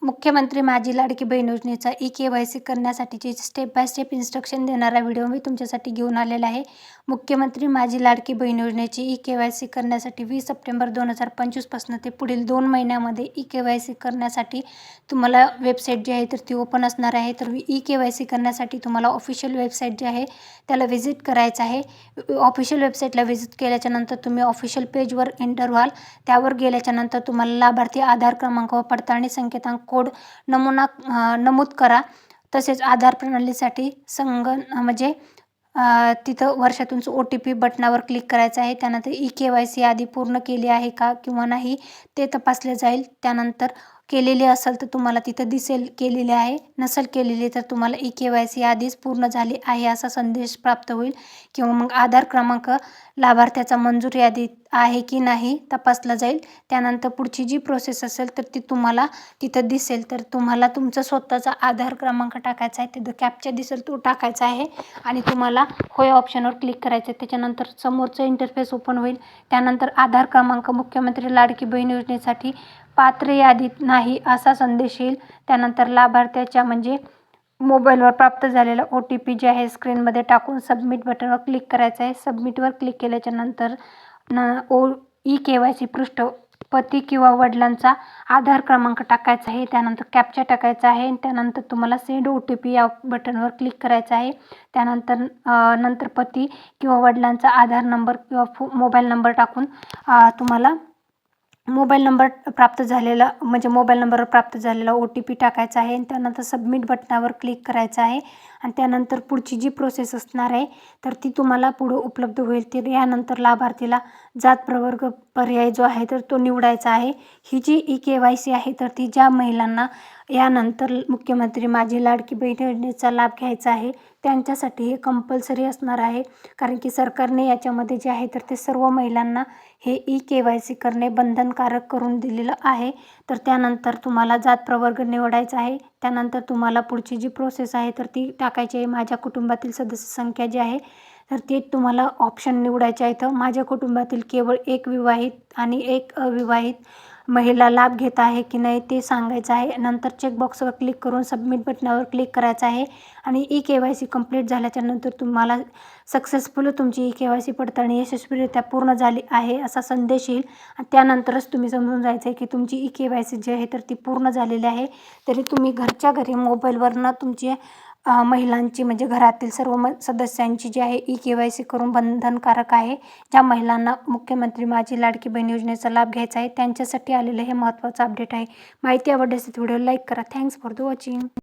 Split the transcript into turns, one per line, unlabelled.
मुख्यमंत्री माझी लाडकी बहीण योजनेचा ई-के.वाय.सी करण्यासाठीची स्टेप बाय स्टेप इन्स्ट्रक्शन देणारा व्हिडिओ मी तुमच्यासाठी घेऊन आलेला आहे. मुख्यमंत्री माझी लाडकी बहीण योजनेची ई-के.वाय.सी करण्यासाठी 20 सप्टेंबर 2025 पासून ते पुढील 2 महिन्यामध्ये ई-के.वाय.सी करण्यासाठी तुम्हाला वेबसाईट जी आहे तर ती ओपन असणार आहे. तर ई-के.वाय.सी करण्यासाठी तुम्हाला ऑफिशियल वेबसाईट जी आहे त्याला व्हिजिट करायचं आहे. ऑफिशियल वेबसाईटला व्हिजिट केल्याच्यानंतर तुम्ही ऑफिशियल पेजवर एंटर व्हाल. त्यावर गेल्याच्यानंतर तुम्हाला लाभार्थी आधार क्रमांक व पडताळणी संकेतांक कोड नमूद करा. तसेच आधार प्रणालीसाठी म्हणजे तिथं वर्षातून OTP बटनावर क्लिक करायचं आहे. त्यानंतर ई-के.वाय.सी आधी पूर्ण केली आहे का किंवा नाही ते तपासले जाईल. त्यानंतर केलेली असेल तर तुम्हाला तिथं दिसेल केलेली आहे, नसेल केलेली तर तुम्हाला ई-के.वाय.सी आधीच पूर्ण झाली आहे असा संदेश प्राप्त होईल. किंवा मग आधार क्रमांक लाभार्थ्याचा मंजूर यादीत आहे की नाही तपासला जाईल. त्यानंतर पुढची जी प्रोसेस असेल तर ती तुम्हाला तिथं दिसेल. तर तुम्हाला तुमचा स्वतःचा आधार क्रमांक टाकायचा आहे, तिथं कॅप्चा दिसेल तो टाकायचा आहे आणि तुम्हाला होय ऑप्शनवर क्लिक करायचं आहे. त्याच्यानंतर समोरचं इंटरफेस ओपन होईल. त्यानंतर आधार क्रमांक मुख्यमंत्री लाडकी बहीण योजनेसाठी पात्र यादीत नाही असा संदेश येईल. त्यानंतर लाभार्थ्याच्या म्हणजे मोबाईलवर प्राप्त झालेला OTP जे आहे स्क्रीनमध्ये टाकून सबमिट बटनवर क्लिक करायचं आहे. सबमिटवर क्लिक केल्याच्या नंतर ई-के.वाय.सी पृष्ठ पती किंवा वडिलांचा आधार क्रमांक टाकायचा आहे. त्यानंतर कॅप्चा टाकायचा आहे. त्यानंतर तुम्हाला सेंड OTP या बटनवर क्लिक करायचं आहे. त्यानंतर पती किंवा वडिलांचा आधार नंबर किंवा मोबाईल नंबर टाकून तुम्हाला मोबाईल नंबर प्राप्त झालेला म्हणजे मोबाईल नंबरवर प्राप्त झालेला OTP टाकायचा आहे. त्यानंतर सबमिट बटनावर क्लिक करायचं आहे आणि त्यानंतर पुढची जी प्रोसेस असणार आहे तर ती तुम्हाला पुढे उपलब्ध होईल. तर यानंतर लाभार्थीला जात प्रवर्ग पर्याय जो आहे तर तो निवडायचा आहे. ही जी ई-के.वाय.सी आहे तर ती ज्या महिलांना यानंतर मुख्यमंत्री माझी लाडकी बहीण योजनेचा लाभ घ्यायचा आहे त्यांच्यासाठी हे कंपल्सरी असणार आहे. कारण की सरकारने याच्यामध्ये जे आहे तर ते सर्व महिलांना हे ई-के.वाय.सी करणे बंधनकारक करून दिलेलं आहे. तर त्यानंतर तुम्हाला जात प्रवर्ग निवडायचा आहे. त्यानंतर तुम्हाला पुढची जी प्रोसेस आहे तर ती टाकायची आहे. माझ्या कुटुंबातील सदस्य संख्या जी आहे तर ते तुम्हाला ऑप्शन निवडायचे आहे. इथं माझ्या कुटुंबातील केवळ एक विवाहित आणि एक अविवाहित महिला लाभ घेत आहे की नाही ते सांगायचं आहे. नंतर चेकबॉक्सवर क्लिक करून सबमिट बटनावर क्लिक करायचं आहे आणि ई-के.वाय.सी कंप्लीट झाल्याच्या नंतर तुम्हाला सक्सेसफुल तुमची ई-के.वाय.सी पडताळणी यशस्वीरित्या पूर्ण झाली आहे असा संदेश येईल. आणि त्यानंतरच तुम्ही समजून जायचं आहे की तुमची ई-के.वाय.सी जी आहे तर ती पूर्ण झालेली आहे. तरी तुम्ही घरच्या घरी मोबाईलवरनं तुमची महिलांची म्हणजे घरातील सर्व सदस्यांची जी आहे ई-के.वाय.सी करून बंधनकारक आहे. ज्या महिलांना मुख्यमंत्री माझी लाडकी बहीण योजनेचा लाभ घ्यायचा आहे त्यांच्यासाठी आलेलं हे महत्त्वाचं अपडेट आहे. माहिती आवडल्यास व्हिडिओ लाईक करा. Thanks for the watching.